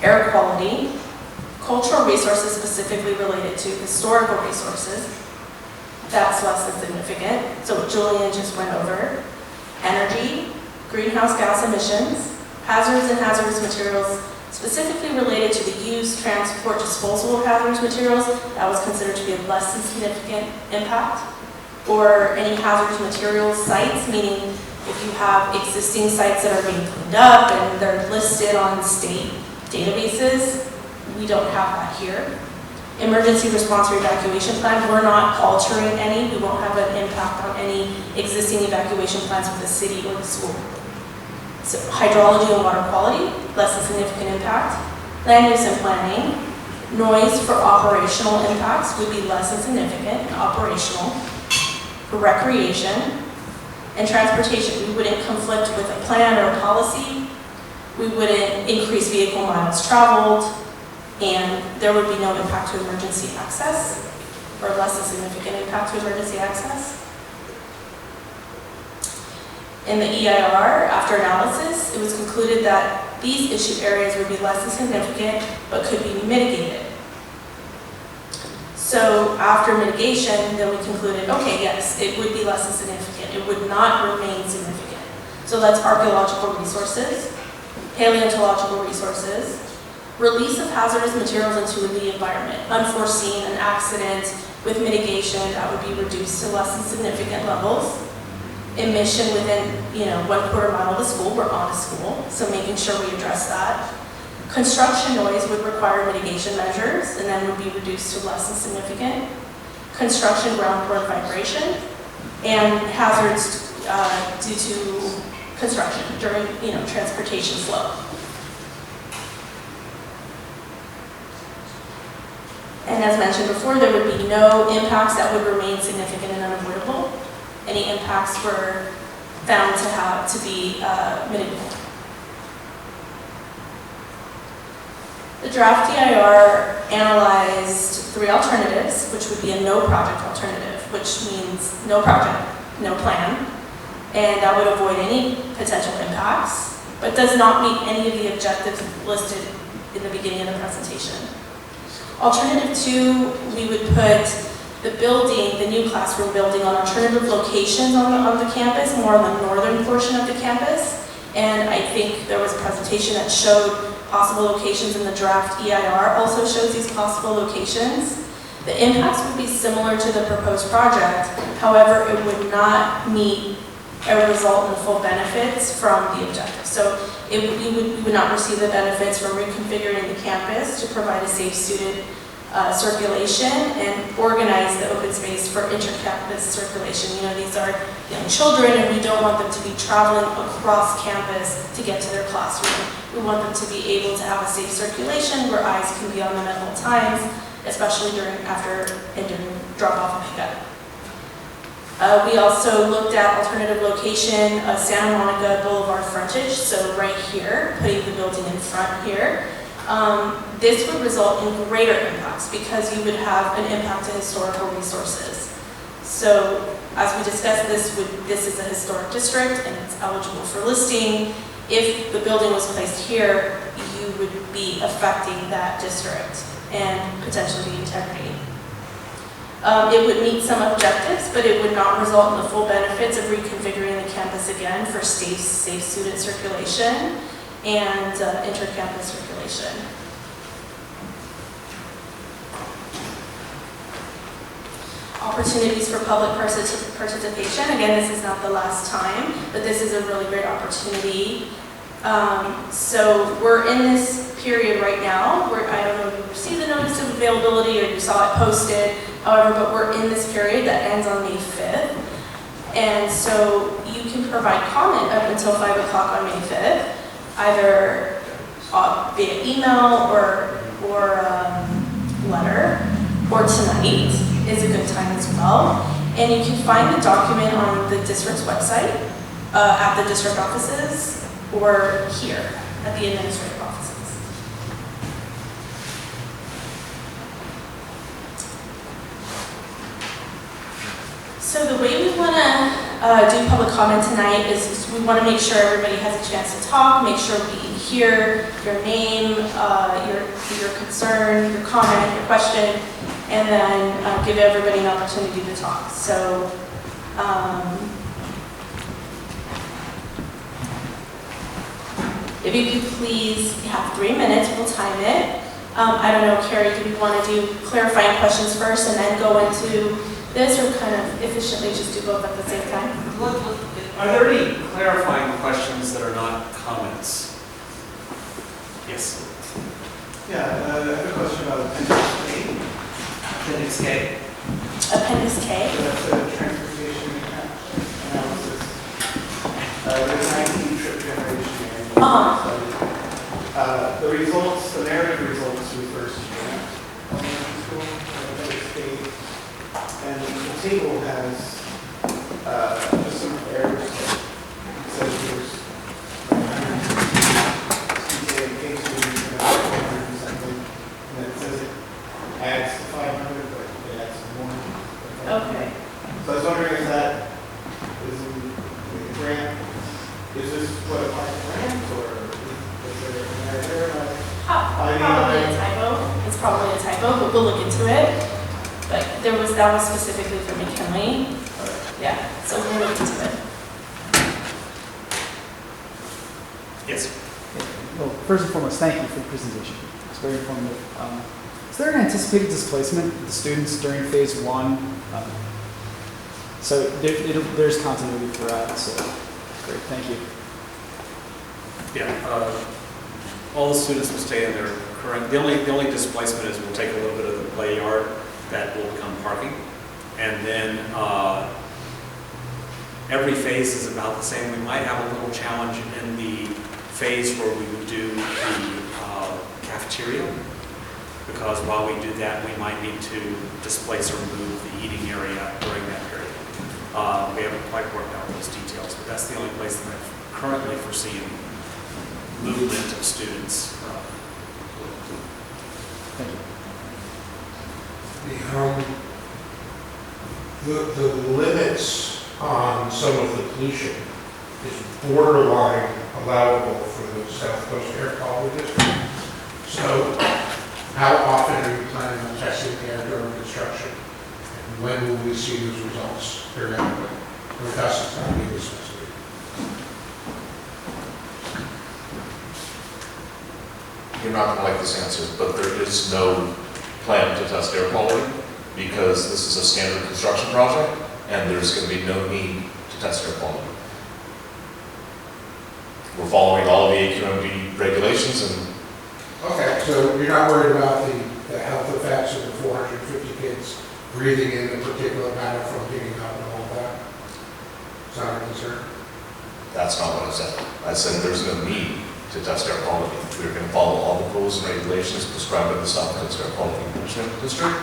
air quality, cultural resources specifically related to historical resources, that's less than significant. So what Julian just went over. Energy, greenhouse gas emissions, hazards and hazardous materials specifically related to the use, transport, disposal of hazardous materials, that was considered to be a less than significant impact. Or any hazardous materials sites, meaning if you have existing sites that are being cleaned up and they're listed on state databases, we don't have that here. Emergency response or evacuation plan, we're not altering any. We won't have an impact on any existing evacuation plans for the city or the school. So hydrology and water quality, less than significant impact. Land use and planning, noise for operational impacts would be less than significant, operational. For recreation and transportation, we wouldn't conflict with a plan or a policy. We wouldn't increase vehicle miles traveled. And there would be no impact to emergency access, or less than significant impact to emergency access. In the EIR, after analysis, it was concluded that these issue areas would be less than significant, but could be mitigated. So after mitigation, then we concluded, okay, yes, it would be less than significant. It would not remain significant. So that's archaeological resources, paleontological resources, release of hazardous materials into the environment, unforeseen, an accident with mitigation that would be reduced to less than significant levels. Emission within, 1/4 mile of the school, we're on a school, so making sure we address that. Construction noise would require mitigation measures and then would be reduced to less than significant. Construction groundwater vibration and hazards due to construction during, transportation flow. And And as mentioned before, there would be no impacts that would remain significant and unavoidable. Any impacts were found to be minimal. The draft DIR analyzed 3 alternatives, which would be a no project alternative, which means no project, no plan, and that would avoid any potential impacts, but does not meet any of the objectives listed in the beginning of the presentation. Alternative 2, we would put the building, the new classroom building, on alternative locations on the campus, more on the northern portion of the campus. And I think there was a presentation that showed possible locations in the draft EIR, also shows these possible locations. The impacts would be similar to the proposed project, however, it would not meet or result in the full benefits from the objective. So we would not receive the benefits from reconfiguring the campus to provide a safe student circulation and organize the open space for inter-campus circulation. You know, these are young children and we don't want them to be traveling across campus to get to their classroom. We want them to be able to have a safe circulation where eyes can be on them at all times, especially during drop-off and pickup. We also looked at alternative location of Santa Monica Boulevard frontage, so right here, putting the building in front here. This would result in greater impacts because you would have an impact to historical resources. So as we discussed, this is a historic district and it's eligible for listing. If the building was placed here, you would be affecting that district and potentially the integrity. It would meet some objectives, but it would not result in the full benefits of reconfiguring the campus again for safe student circulation and inter-campus circulation. Opportunities for public participation. Again, this is not the last time, but this is a really great opportunity. So we're in this period right now where I don't know if you received the notice of availability or you saw it posted, however, but we're in this period that ends on May 5th. And so you can provide comment up until 5 o'clock on May 5th, either via email or letter, or tonight is a good time as well. And you can find the document on the district's website, at the district offices, or here at the administrative offices. So the way we want to do public comment tonight is we want to make sure everybody has a chance to talk, make sure we hear your name, your concern, your comment, your question, and then give everybody an opportunity to talk. So if you could please have 3 minutes, we'll time it. I don't know, Carrie, do we want to do clarifying questions first and then go into this, or kind of efficiently just do both at the same time? Are there any clarifying questions that are not comments? Yes. Yeah, I have a question about Appendix K. Appendix K. Appendix K. So that's a transportation analysis. There's 19 trip generation study. The results, the narrative results refers to grant elementary school, Appendix K. And the table has just some errors. It says there's 100 students, and then it says it adds to 500, but it adds more. Okay. So I was wondering if that is a grant, is this what applies to grants, or is there an error? Probably a typo. It's probably a typo, but we'll look into it. But that was specifically for McKinley. Yeah, so we'll look into it. Yes. Well, first and foremost, thank you for the presentation. It's very informative. Is there an anticipated displacement of the students during phase 1? So there's continuity throughout, so great, thank you. Yeah. All the students will stay in their current. The only displacement is we'll take a little bit of the play yard that will become parking, and then every phase is about the same. We might have a little challenge in the phase where we would do the cafeteria. because while we do that, we might need to displace or move the eating area during that period. We haven't quite worked out those details, but that's the only place that I've currently foreseen movement of students. Thank you. The limits on some of the pollution is borderline allowable for the South Coast Air Quality District. So how often are you planning on testing the air during construction? And when will we see those results periodically? Or does it not be this next week? You're not going to like this answer, but there is no plan to test air quality because this is a standard construction project and there's going to be no need to test air quality. We're following all of the AQMD regulations and Okay, so you're not worried about the health effects of the 450 kids breathing in a particular matter from getting up and all that? It's not a concern? that's not what I said. I said there's no need to test air quality. We're going to follow all the rules and regulations prescribed by the South Coast Air Quality Management District.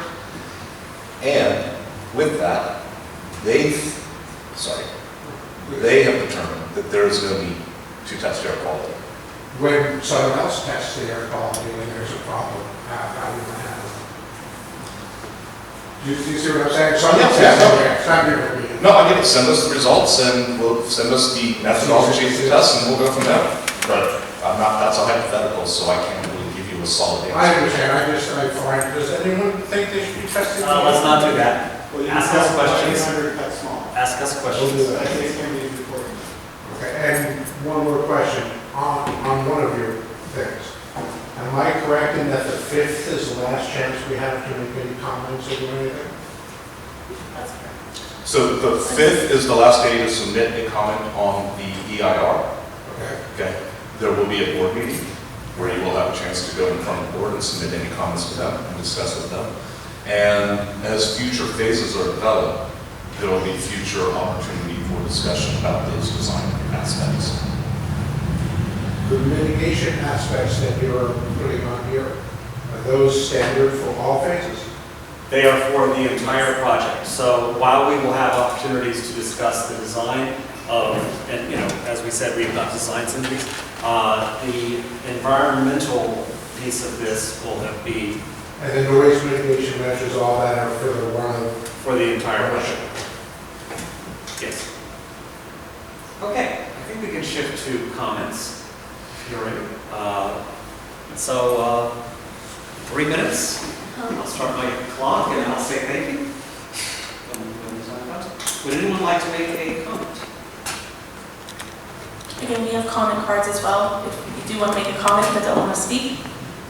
And with that, they have determined that there is no need to test air quality. When someone else tests the air quality and there's a problem, how do you handle it? Do you see what I'm saying? So it's not your opinion. No, I get it. Send us the results and we'll send us the methodology of the test and we'll go from there. But that's a hypothetical, so I can't really give you a solid answer. I understand. I find, does anyone think they should be testing? Let's not do that. Well, you Ask can us tell questions. 900 cut small. Ask us questions. We'll do I that. think it's going to be recorded. Okay, and one more question on one of your things. Am I correct in that the 5th is the last chance we have to make any comments or do anything? That's correct. So the 5th is the last day to submit a comment on the EIR. Okay. Okay. There will be a board meeting where you will have a chance to go in front of the board and submit any comments to them and discuss with them. And as future phases are developed, there will be future opportunity for discussion about those design aspects. The mitigation aspects that you're putting on here, are those standard for all phases? They are for the entire project. So while we will have opportunities to discuss the design of, and as we said, we have not designed some of these, the environmental piece of this will be And the noise mitigation measures, all that are for the run for the entire project. Yes. Okay, I think we can shift to comments, if you're ready. 3 minutes. I'll start my clock and I'll say thank you. Would anyone like to make a comment? Again, we have comment cards as well. If you do want to make a comment but don't want to speak,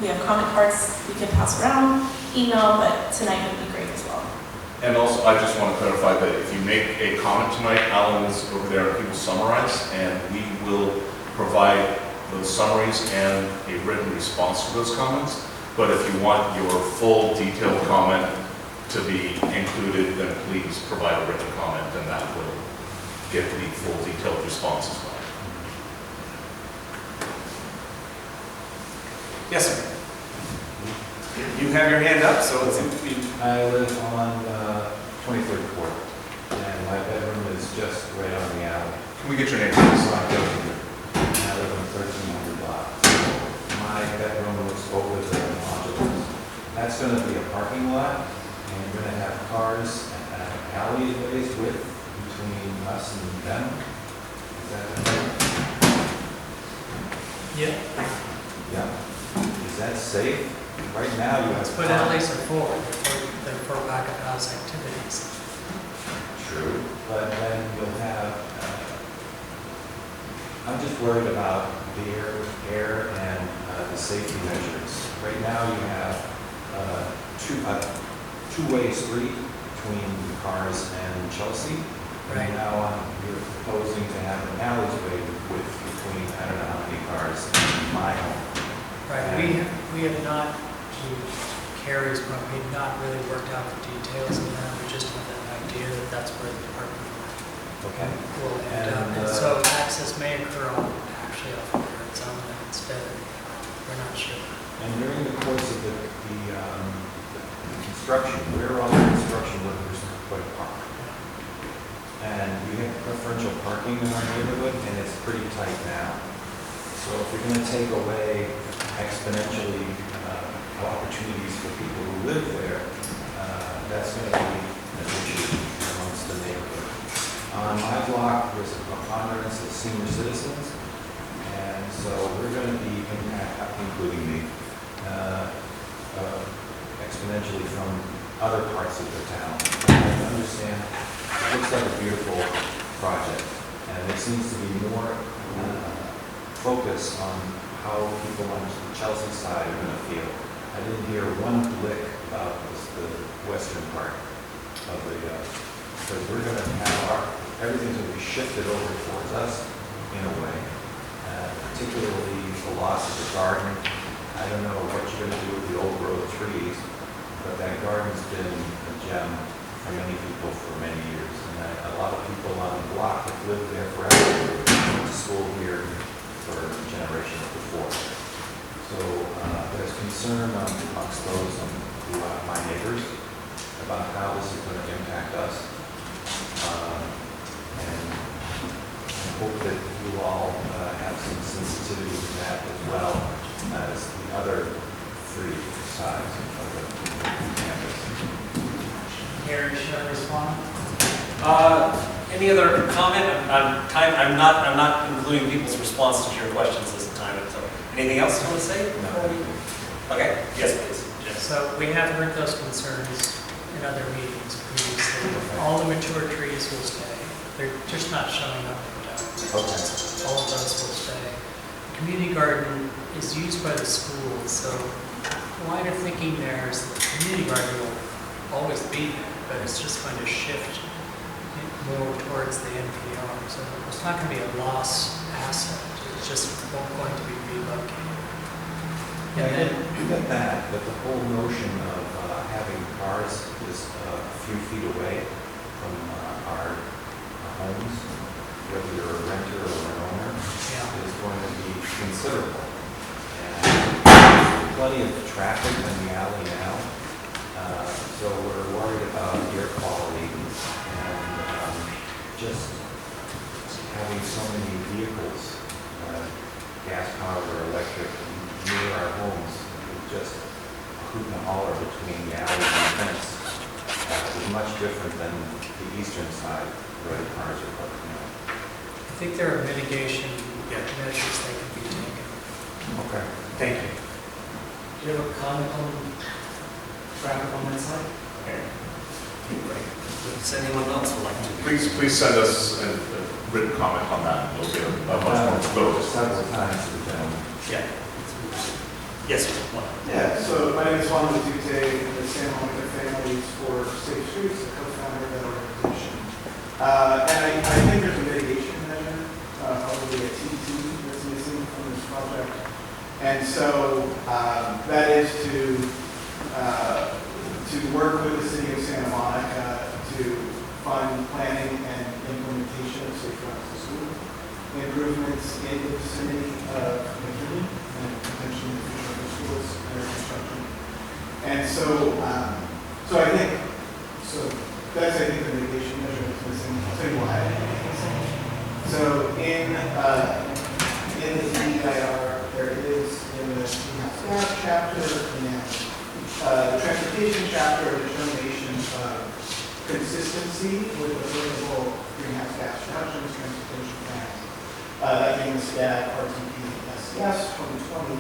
we have comment cards we can pass around, email, but tonight would be great as well. And also, I just want to clarify that if you make a comment tonight, Alan is over there and he will summarize, and we will provide those summaries and a written response to those comments. But if you want your full detailed comment to be included, then please provide a written comment, and that will get the full detailed response as well. Yes, sir. You have your hand up, so it's I live on 23rd Court, and my bedroom is just right on the alley. Can we get your name, So please? I'm building it, and I live on 1300 block. So my bedroom looks over the modulars. That's going to be a parking lot, and you're going to have cars and an alleyways width between us and them. Is that right? Yeah. Yeah. Is that safe? Right now, you have. That's what alleys are for. They're for back of house activities. True, but then you'll have, I'm just worried about the air and the safety measures. Right now, you have two-way street between the cars and Chelsea. Right. And now you're proposing to have an alleyway with between, I don't know how many cars, and my home. Right, we have not, to Carrie's point, we have not really worked out the details of that. We just have an idea that that's where the parking lot Okay. will end up. And, And so access may occur on, actually off of its own instead of we're not sure. And during the course of the construction, where all the construction workers put a park? And we have preferential parking in our neighborhood, and it's pretty tight now. So if you're going to take away exponentially opportunities for people who live there, that's going to be an issue amongst the neighborhood. On my block, there's a preponderance of senior citizens, and so we're going to be including me, exponentially from other parts of the town. I understand it looks like a beautiful project, and there seems to be more focus on how people on the Chelsea side are going to feel. I didn't hear one blick about the western part of the, because we're going to have everything's going to be shifted over towards us in a way, particularly the loss of the garden. I don't know what you're going to do with the old growth trees, but that garden's been a gem for many people for many years. And a lot of people on the block have lived there forever, went to school here for generations before. So there's concern amongst those who are my neighbors about how this is going to impact us. And I hope that you all have some sensitivity to that as well as the other three sides of the campus. Gary, should I respond? Any other comment? I'm not including people's responses to your questions this time. So, anything else you want to say? No. Okay. Yes, please. Yes. So we have heard those concerns in other meetings previously. All the mature trees will stay. They're just not showing up in town. Okay. All of those will stay. The community garden is used by the schools, so the line of thinking there is that the community garden will always be there, but it's just going to shift more towards the NPR. So it's not going to be a lost asset. It's just going to be relocated. Yeah, you get that, but the whole notion of having cars is a few feet away from our homes, whether you're a renter or an owner, is going to be considerable. And there's plenty of traffic in the alley now, so we're worried about air quality and just having so many vehicles, gas-powered or electric, near our homes, just hoot and holler between the alley and the fence is much different than the eastern side where the cars are parked now. I think there are mitigation measures that can be taken. Okay. Thank you. Do you have a comment on traffic on that side? Okay. Great. Does anyone else would like to? Please send us a written comment on that. We'll get a much more thorough. Several times to the gentleman. Yeah. Yes, sir. Yeah, so my name is Juan Matute, the Santa Monica Families for Safe Streets, the co-founder of that organization. And I think there's a mitigation measure, probably a TT that's missing from this project. And so that is to work with the city of Santa Monica to fund planning and implementation of safe routes to school, improvements in the vicinity of McKinley, and potentially future schools and their construction. And so I think, that's I think the mitigation measure that's missing. I'll tell you why. So in the DEIR, there is in the greenhouse gas chapter and the transportation chapter a determination of consistency with applicable greenhouse gas reductions, transportation plans. That means that RTP SCS 2020,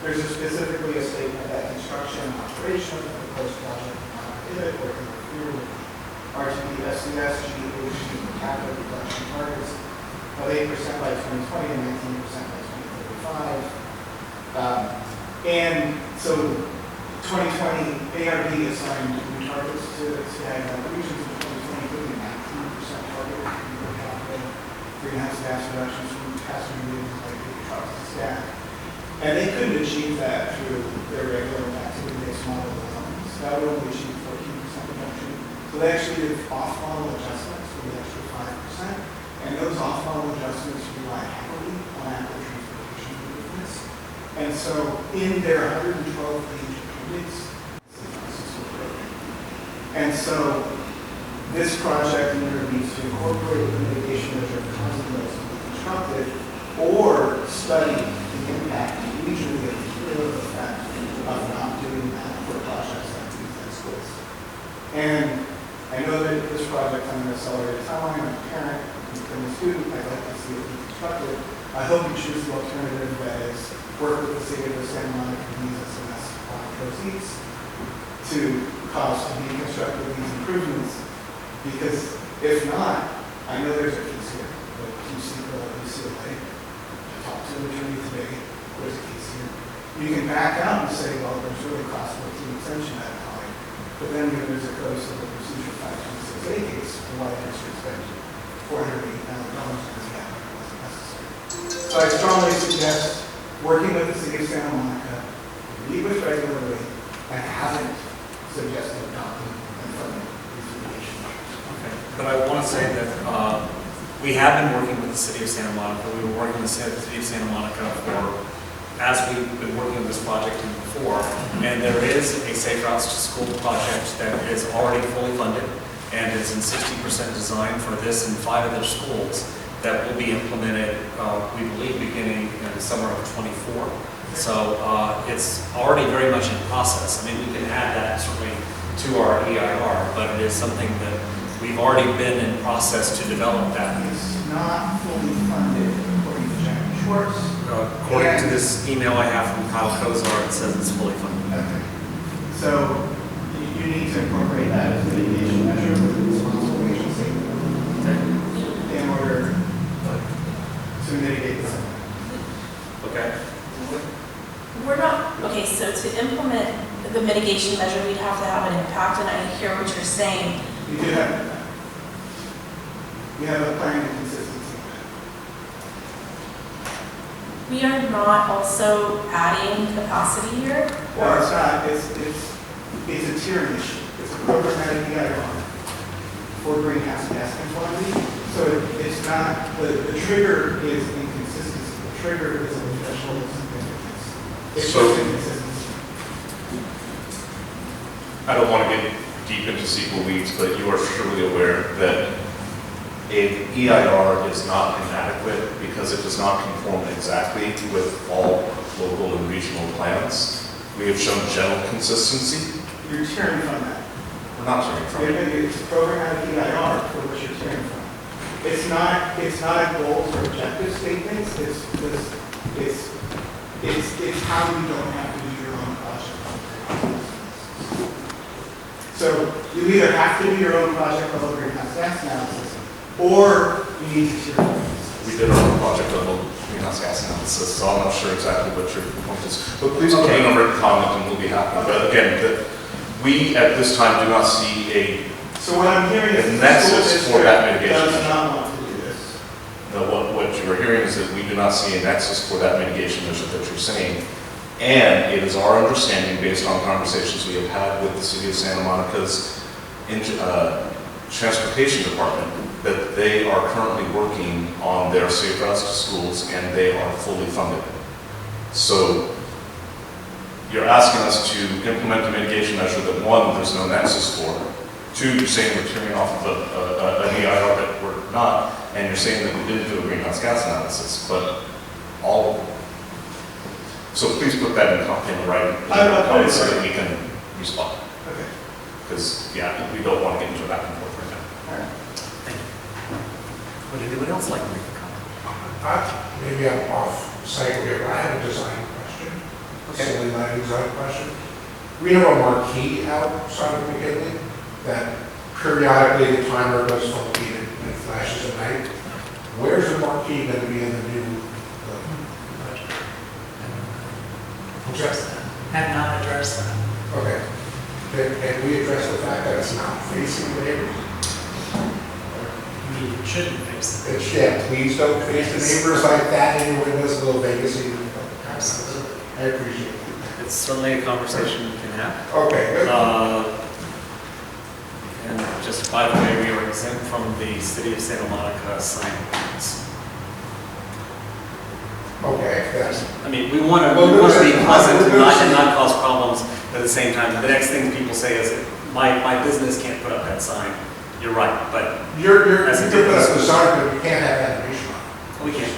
there's specifically a statement that construction and operation of the proposed project will not inhibit or interfere with RTP SCS GHG per capita reduction targets of 8% by 2020 and 19% by 2035. And so 2020 ARB assigned new targets to regions in 2020, including 19% target per capita greenhouse gas reductions from passenger vehicles like big trucks and staff. And they couldn't achieve that through their regular activity-based model alone. So that would only achieve 14% reduction. So they actually did off-model adjustments for the extra 5%. And those off-model adjustments rely heavily on active transportation movements. And so in their 112-page appendix, and so this project either needs to incorporate the mitigation measure of consequences of the constructed or study the impact regionally of the cumulative effect of not doing that for projects like these at schools. And I know that this project on an accelerated timeline, I'm a parent and a student, I'd like to see it be constructed. I hope you choose the alternative that is work with the city of Santa Monica and use SMS proceeds to cause to be constructed these improvements. Because if not, I know there's a case here, but UCLA, I talked to an attorney today, there's a case here. You can back out and say, well, there's really cost for an extension at a time, but then there's a code of the procedure 526A case, why district spent $480,000 because the applicant wasn't necessary. So I strongly suggest working with the city of Santa Monica, meet with regularly, and haven't suggested adopting and funding these mitigation measures. Okay. But I want to say that we have been working with the city of Santa Monica. We were working with the city of Santa Monica as we've been working on this project before. And there is a Safe Routes to School project that is already fully funded and is in 60% design for this and 5 other schools that will be implemented, we believe, beginning in the summer of '24. So it's already very much in process. I mean, we can add that certainly to our EIR, but it is something that we've already been in process to develop that. It's not fully funded according to Jack Schwartz. According to this email I have from Kyle Kozar, it says it's fully funded. Okay. So you need to incorporate that as a mitigation measure with a responsible agency in order to mitigate this. Okay. We're not, okay, so to implement the mitigation measure, we'd have to have an impact, and I hear what you're saying. You do have that. You have a plan of consistency. We are not also adding capacity here? Well, it's not. It's a tiering issue. It's a programmatic EIR for greenhouse gas conformity. So it's not, the trigger is inconsistency. The trigger is a threshold of significance. It's So- just inconsistency. I don't want to get deep into SQL weeds, but you are surely aware that a EIR is not inadequate because it does not conform exactly with all local and regional plans. We have shown general consistency. You're tiering from that. We're not turning from it. It's a programmatic EIR for which you're tiering from. It's not a goals or objective statements. It's how you don't have to do your own project. So you either have to do your own project level greenhouse gas analysis, or you need to tier. We did our own project level greenhouse gas analysis, so I'm not sure exactly what your point is. But please put in a written comment and we'll be happy. But again, we at this time do not see a So what I'm hearing is The the nexus school for that district mitigation does measure. not want to do this. what you are hearing is that we do not see a nexus for that mitigation measure that you're saying. And it is our understanding, based on conversations we have had with the City of Santa Monica's Transportation Department, that they are currently working on their Safe Routes to Schools and they are fully funded. So you're asking us to implement a mitigation measure that, one, there's no nexus for, two, you're saying we're tearing off of an EIR that we're not, and you're saying that we didn't do a greenhouse gas analysis, but all of them. So please put that in writing, so that we can respond. Okay. Because, yeah, we don't want to get into a back and forth right now. All right. Thank you. Would anyone else like to make a comment? Maybe I'm off site here, but I have a design question. Silly lighting design question. We have a marquee outside of McKinley that periodically the timer goes funky and it flashes at night. Where's the marquee going to be in the new building? Address that. Have not addressed that. Okay. Can we address the fact that it's not facing the neighbors? I mean, you shouldn't face it. It's, yeah, please don't face the neighbors like that in your windows, a little vacancy. Absolutely. I appreciate it. It's certainly a conversation we can have. Okay, good. And just by the way, we are exempt from the City of Santa Monica sign ordinance. Okay, that's, I mean, we want to Well, be pleasant and there's- not cause problems, but at the same time, the next thing people say is, my business can't put up that sign. You're right, but you're That's a put up difference. the sign, but you can't have animation on it. we can't.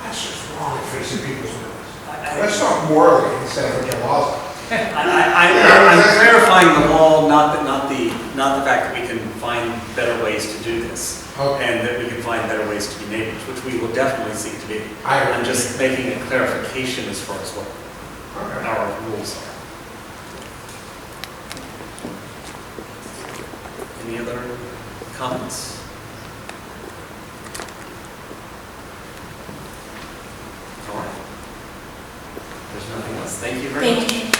That's just wrong, facing people's business. Let's talk morally instead of a law. I'm clarifying the law, not the fact that we can find better ways to do this. Okay. And that we can find better ways to be neighbors, which we will definitely seek to be. I- I'm just making a clarification as far as what Okay. our rules are. Any other comments? All right. There's nothing else. Thank you very much. Thank you.